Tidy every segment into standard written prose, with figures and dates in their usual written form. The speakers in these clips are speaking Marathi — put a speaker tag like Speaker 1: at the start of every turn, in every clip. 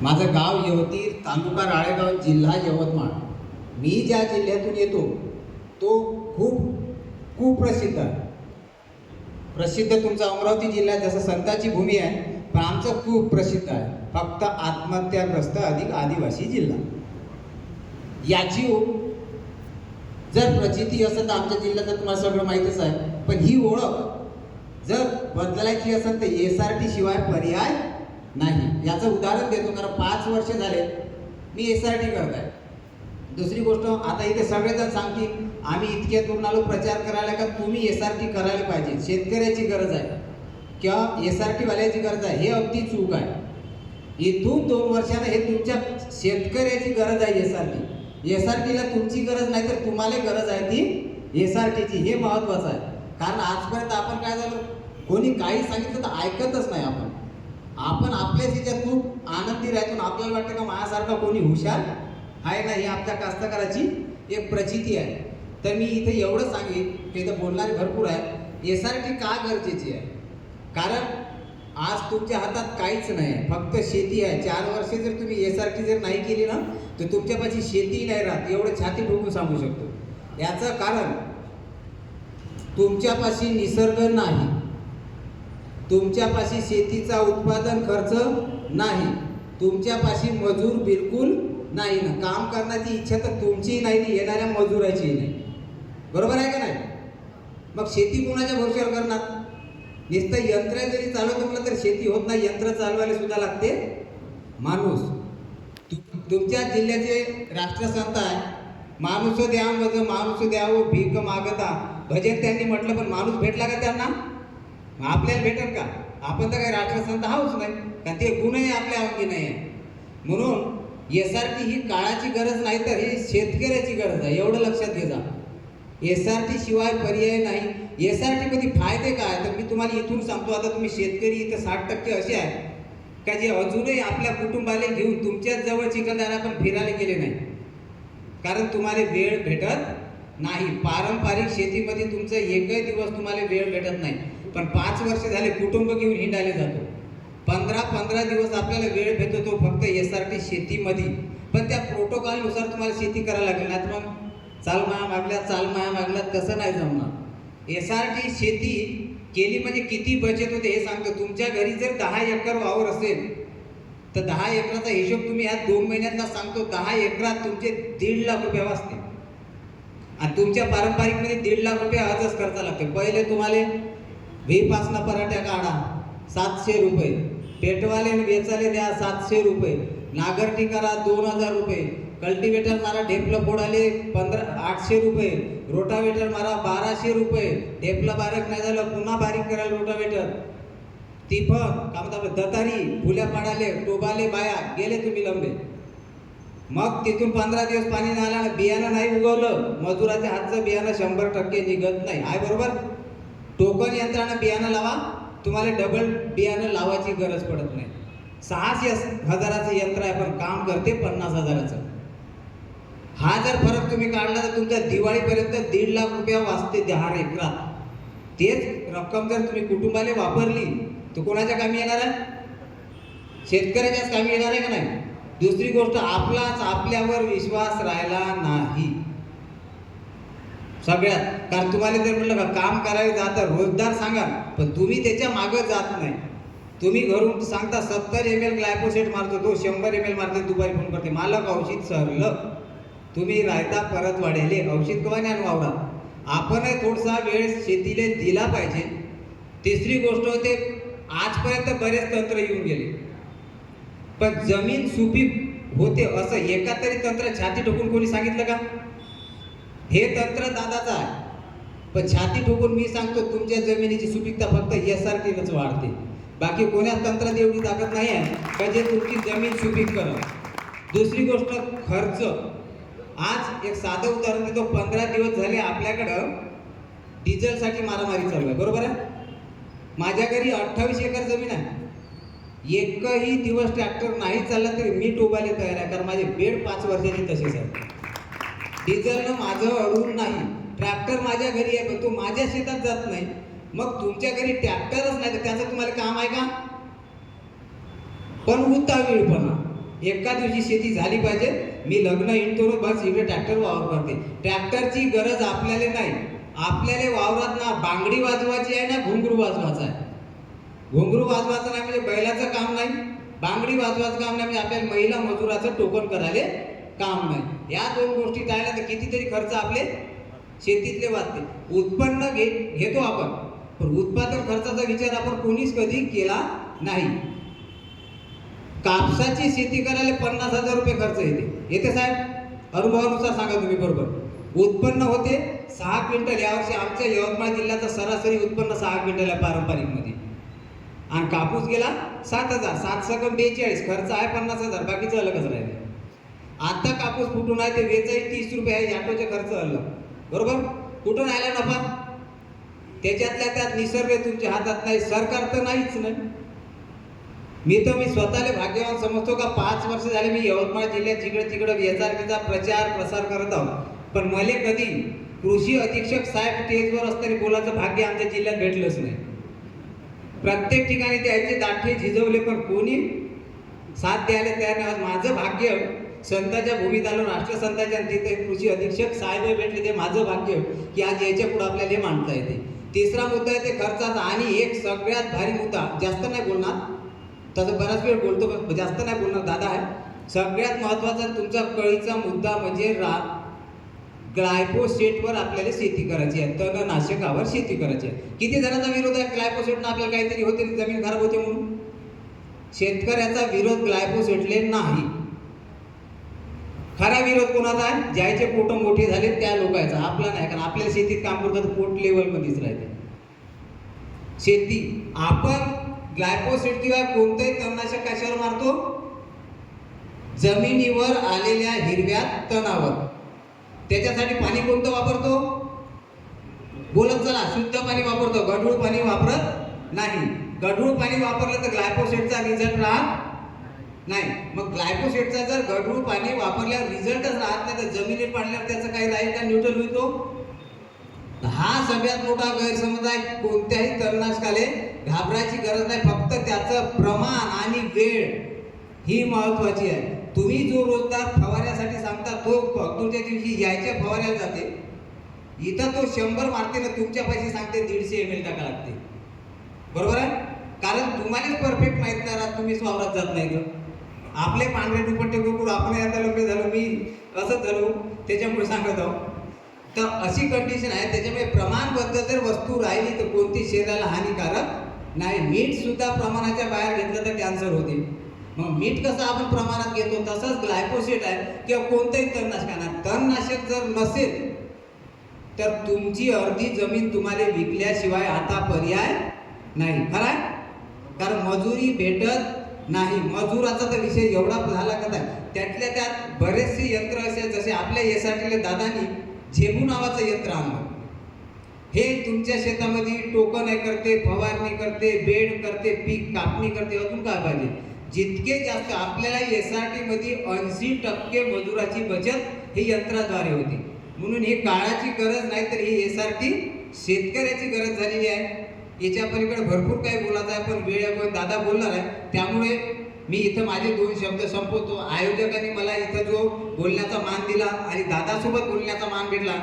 Speaker 1: माझं गाव यवतीर, तालुका राळेगाव, जिल्हा यवतमाळ. मी ज्या जिल्ह्यातून येतो तो खूप कुप्रसिद्ध आहे. प्रसिद्ध तुमचा अमरावती जिल्हा जसं संतांची भूमी आहे, पण आमचं खूप प्रसिद्ध आहे. फक्त आत्महत्याग्रस्त अधिक आदिवासी जिल्हा. याची जर प्रचिती असेल तर आमच्या जिल्ह्याचं तुम्हाला सगळं माहीतच आहे. पण ही ओळख जर बदलायची असेल तर SRT शिवाय पर्याय नाही. याचं उदाहरण देतो, कारण 5 वर्ष झाले मी SRT करत आहे. दुसरी गोष्ट, आता इथे सगळेजण सांगतील आम्ही इतक्या दूर आलो प्रचार करायला का तुम्ही SRT करायला पाहिजे, शेतकऱ्याची गरज आहे किंवा SRT वाल्याची गरज आहे. हे अगदी चूक आहे. इथून 2 वर्षानं हे तुमच्या शेतकऱ्याची गरज आहे SRTला तुमची गरज नाही तर तुम्हाला गरज आहे ती SRTची. हे महत्त्वाचं आहे. कारण आजपर्यंत आपण काय झालं, कोणी काही सांगितलं तर ऐकतच नाही. आपण आपल्याच ह्याच्यात खूप आनंदी राहतो. आपल्याला वाटतं का माझ्यासारखा कोणी हुशार आहे ना. ही आपल्या कास्तकाराची एक प्रचिती आहे. तर मी इथे एवढं सांगेन की इथं बोलणारे भरपूर आहे. SRT का गरजेची आहे? कारण आज तुमच्या हातात काहीच नाही आहे, फक्त शेती आहे. 4 वर्ष जर तुम्ही SRT जर नाही केली ना तर तुमच्यापाशी शेती नाही राहत, एवढं छाती ठोकून सांगू शकतो. याचं कारण तुमच्यापाशी निसर्ग नाही, तुमच्यापाशी शेतीचा उत्पादन खर्च नाही, तुमच्यापाशी मजूर बिलकुल नाही ना. काम करण्याची इच्छा तर तुमचीही नाही, येणाऱ्या मजुराचीही नाही. बरोबर आहे का नाही? मग शेती कोणाच्या भरोश्यावर करणार? नुसतं यंत्र जरी चालवत म्हटलं तर शेती होत नाही. यंत्र चालवायला सुद्धा लागते माणूस. तुमच्या जिल्ह्याचे राष्ट्रसंत आहे, माणूस द्या मज माणूस द्यावं भीक मागता. भजन त्यांनी म्हटलं, पण माणूस भेटला का त्यांना? आपल्याला भेटेल का? आपण तर काही राष्ट्रसंत आहोच नाही, कारण ते गुणही आपल्या अंगी नाही आहे. म्हणून SRT ही काळाची गरज नाही तर ही शेतकऱ्याची गरज आहे. एवढं लक्षात घे जा. SRT शिवाय पर्याय नाही. SRT कधी फायदे काय तर मी तुम्हाला इथून सांगतो. आता तुम्ही शेतकरी इथं 60% असे आहेत का जे अजूनही आपल्या कुटुंबाला घेऊन तुमच्याच जवळ चिखलदरा पण फिरायला गेले नाही, कारण तुम्हाला वेळ भेटत नाही. पारंपरिक शेतीमध्ये तुमचा एकही दिवस तुम्हाला वेळ भेटत नाही. पण 5 वर्ष झाले कुटुंब घेऊन हिंडायला जातो. 15 दिवस आपल्याला वेळ भेटतो फक्त SRT शेतीमध्ये. पण त्या प्रोटोकॉलनुसार तुम्हाला शेती करायला लागेल, नाही तर मग चाल माया मागल्यात तसं नाही जमणार. SRT शेती केली म्हणजे किती बचत होते हे सांगतो. तुमच्या घरी जर 10 एकर वावर असेल तर 10 एकराचा हिशोब तुम्ही ह्या 2 महिन्यातला सांगतो. 10 एकरात तुमचे 1.5 लाख रुपये वाचते. आणि तुमच्या पारंपरिकमध्ये 1.5 लाख रुपये आजच खर्च लागते. पहिले तुम्हाला व्हीपासना पराठ्या काढा 700 रुपये, पेटवाले आणि वेचाले द्या 700 रुपये, नागरटी करा 2000 रुपये, कल्टिवेटर मारा ढेपलं फोडाले 800 रुपये, रोटावेटर मारा 1200 रुपये, ढेपलं बारीक नाही झालं पुन्हा बारीक करायला रोटावेटर, तिफ का म्हणतात दतारी फुल्या पाडाले टोबाले बाया गेले तुम्ही लंबे. मग तिथून 15 दिवस पाणी नाही आलं, बियाणं नाही उगवलं, मजुराच्या हातचं बियाणं 100% निघत नाही. आहे बरोबर? टोकन यंत्रानं बियाणं लावा, तुम्हाला डबल बियाणं लावायची गरज पडत नाही. 600,000चं यंत्र आहे पण काम करते 50,000चं. हा जर फरक तुम्ही काढला तर तुमच्या दिवाळीपर्यंत 1.5 लाख रुपये वाचते 10 एकरात. तेच रक्कम जर तुम्ही कुटुंबाला वापरली तर कोणाच्या कामी येणार आहे? शेतकऱ्याच्याच कामी येणार आहे का नाही? दुसरी गोष्ट, आपलाच आपल्यावर विश्वास राहिला नाही सगळ्यात. कारण तुम्हाला जर म्हटलं का काम करायला जातं रोजदार सांगा, पण तुम्ही त्याच्या मागं जात नाही. तुम्ही घरून सांगता 70 ml ग्लायफोसेट मारतो, तो 100 ml मारते, दुपारी फोन करते मालक औषध सरलं. तुम्ही रायता परत वाढेले औषध कवा नाही वावरात. आपणही थोडासा वेळ शेतीला दिला पाहिजे. तिसरी गोष्ट होते, आजपर्यंत बरेच तंत्र येऊन गेले पण जमीन सुपीक होते असं एका तरी तंत्र छाती ठोकून कोणी सांगितलं का? हे तंत्र दादाचं आहे, पण छाती ठोकून मी सांगतो तुमच्या जमिनीची सुपीकता फक्त SRTनंच वाढते. बाकी कोण्याच तंत्रात एवढी ताकद नाही आहे का जे तुमची जमीन सुपीक करा. दुसरी गोष्ट, खर्च. आज एक साधं उदाहरण देतो. 15 दिवस झाले आपल्याकडं डिझेलसाठी मारामारी चालू आहे. बरोबर आहे? माझ्या घरी 28 एकर जमीन आहे. एकही दिवस ट्रॅक्टर नाही चालला तरी मी टोबायला तयार आहे, कारण माझे बेड 5 वर्षाचे तसेच आहे. डिझेलनं माझं अडून नाही. ट्रॅक्टर माझ्या घरी आहे पण तो माझ्या शेतात जात नाही. मग तुमच्या घरी ट्रॅक्टरच नाही तर त्याचं तुम्हाला काम आहे का? पण उतावीळपणा. एका दिवशी शेती झाली पाहिजे. मी लग्न इंटो बस इकडे ट्रॅक्टर वावर करते. ट्रॅक्टरची गरज आपल्याला नाही. आपल्याला वावरात ना बांगडी वाजवायची आहे ना घुंगरू वाजवायचा आहे. घुंगरू वाजवायचं नाही म्हणजे बैलाचं काम नाही, बांगडी वाजवायचं काम नाही म्हणजे आपल्याला महिला मजुराचं टोकन करायला काम नाही. या दोन गोष्टी टाळल्या तर कितीतरी खर्च आपले शेतीतले वाचते. उत्पन्न घेतो आपण, पण उत्पादन खर्चाचा विचार आपण कोणीच कधी केला नाही. कापसाची शेती करायला 50,000 रुपये खर्च येते साहेब? अनुभवानुसार सांगा तुम्ही. बरोबर उत्पन्न होते 6 क्विंटल. यावर्षी आमच्या यवतमाळ जिल्ह्याचं सरासरी उत्पन्न 6 क्विंटल आहे पारंपरिक मध्ये. आणि कापूस गेला 7,000. 7 सकम 42. खर्च आहे 50,000. बाकीचं अलगच राहिले. आता कापूस कुठून आहे ते वेचाई 30 रुपये आहे. ऑटोचे खर्च अलग. बरोबर कुठून आला नफा? त्याच्यातल्या त्यात निसर्ग तुमच्या हातात नाही, सरकार तर नाहीच नाही. मी स्वतःला भाग्यवान समजतो का 5 वर्ष झाले मी यवतमाळ जिल्ह्यात जिकडे तिकडे एसआरटीचा प्रचार प्रसार करत आहोत, पण मला कधी कृषी अधीक्षक साहेब स्टेजवर असताना बोलायचं भाग्य आमच्या जिल्ह्यात भेटलंच नाही. प्रत्येक ठिकाणी त्याचे दाठे झिजवले पण कोणी साथ द्यायला तयार नाही. माझं भाग्य संतांच्या भूमीत आलो, राष्ट्रसंतांच्या तिथे कृषी अधीक्षक साहेब भेटले. ते माझं भाग्य की आज याच्या पुढे आपल्याला हे मांडता येते. तिसरा मुद्दा आहे ते खर्चाचा. आणि एक सगळ्यात भारी मुद्दा, जास्त नाही बोलणार, तसं बराच वेळ बोलतो पण जास्त नाही बोलणार दादा आहे. सगळ्यात महत्त्वाचा तुमचा कळीचा मुद्दा म्हणजे ग्लायफोसेटवर आपल्याला शेती करायची आहे, तणनाशकावर शेती करायची आहे. किती जणांचा विरोध आहे ग्लायफोसेटनं? आपल्याला काहीतरी होते, जमीन खराब होते म्हणून. शेतकऱ्याचा विरोध ग्लायफोसेटले नाही. खरा विरोध कोणाचा आहे? ज्याचे पोट मोठे झाले त्या लोकांचा, आपला नाही. कारण आपल्याला शेतीत काम करतात पोट लेवलमध्येच राहते शेती. आपण ग्लायफोसेट किंवा कोणतंही तणनाशक कशावर मारतो? जमिनीवर आलेल्या हिरव्या तणावर. त्याच्यासाठी पाणी कोणतं वापरतो? बोलत चला. शुद्ध पाणी वापरतो, गढूळ पाणी वापरत नाही. गढूळ पाणी वापरलं तर ग्लायफोसेटचा रिझल्ट राहत नाही. मग ग्लायफोसेटचा जर गढूळ पाणी वापरल्यावर रिझल्टच राहत नाही तर जमिनीत पाडल्यावर त्याचं काही राहील का? न्यूट्रल होतो. हा सगळ्यात मोठा गैरसमज आहे. कोणत्याही तणनाशकाले घाबरायची गरज नाही. फक्त त्याचं प्रमाण आणि वेळ ही महत्वाची आहे. तुम्ही जो रोजदार फवाऱ्यासाठी सांगता तो फक्तच्या दिवशी यायच्या फवाऱ्याला जाते, इथं तो 100 मारते ना, तुमच्या पैसे सांगते 150 ml टाका लागते. बरोबर आहे? कारण तुम्हालाच परफेक्ट माहित नाही राहत, तुम्ही वावरात जात नाही तर. आपले पांढरे दुपट्टे कुकुर आपण आता लोक झालो, मी असंच झालो, त्याच्यामुळे सांगत आहो. तर अशी कंडिशन आहे. त्याच्यामुळे प्रमाणबद्ध जर वस्तू राहिली तर कोणती शरीराला हानिकारक नाही. मीठ सुद्धा प्रमाणाच्या बाहेर घेतलं तर कॅन्सर होते. मग मीठ कसं आपण प्रमाणात घेतो तसंच ग्लायफोसेट आहे किंवा कोणतंही तणनाशक आहे. तणनाशक जर नसेल तर तुमची अर्धी जमीन तुम्हाला विकल्याशिवाय आता पर्याय नाही. खरं आहे? कारण मजुरी भेटत नाही. मजुराचा तर विषय एवढा झाला का? त्यातल्या त्यात बरेचसे यंत्र असे जसे आपल्या एसआरटीले दादानी झेबू नावाचं यंत्र आणलं. हे तुमच्या शेतामध्ये टोकन करते, फवारणी करते, बेड करते, पीक कापणी करते. अजून काय पाहिजे? जितके जास्त आपल्याला एसआरटी मध्ये 80% मजुराची बचत ही यंत्राद्वारे होती. म्हणून ही काळाची गरज नाही तर ही एसआरटी शेतकऱ्याची गरज झालेली आहे. याच्या पलीकडे भरपूर काही बोलायचं आहे पण वेळ दादा बोलणार आहे, त्यामुळे मी इथं माझे 2 शब्द संपवतो. आयोजकांनी मला इथं जो बोलण्याचा मान दिला आणि दादासोबत बोलण्याचा मान भेटला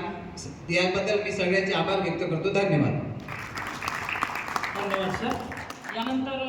Speaker 1: याबद्दल मी सगळ्यांचे आभार व्यक्त करतो. धन्यवाद.
Speaker 2: धन्यवाद सर. यानंतर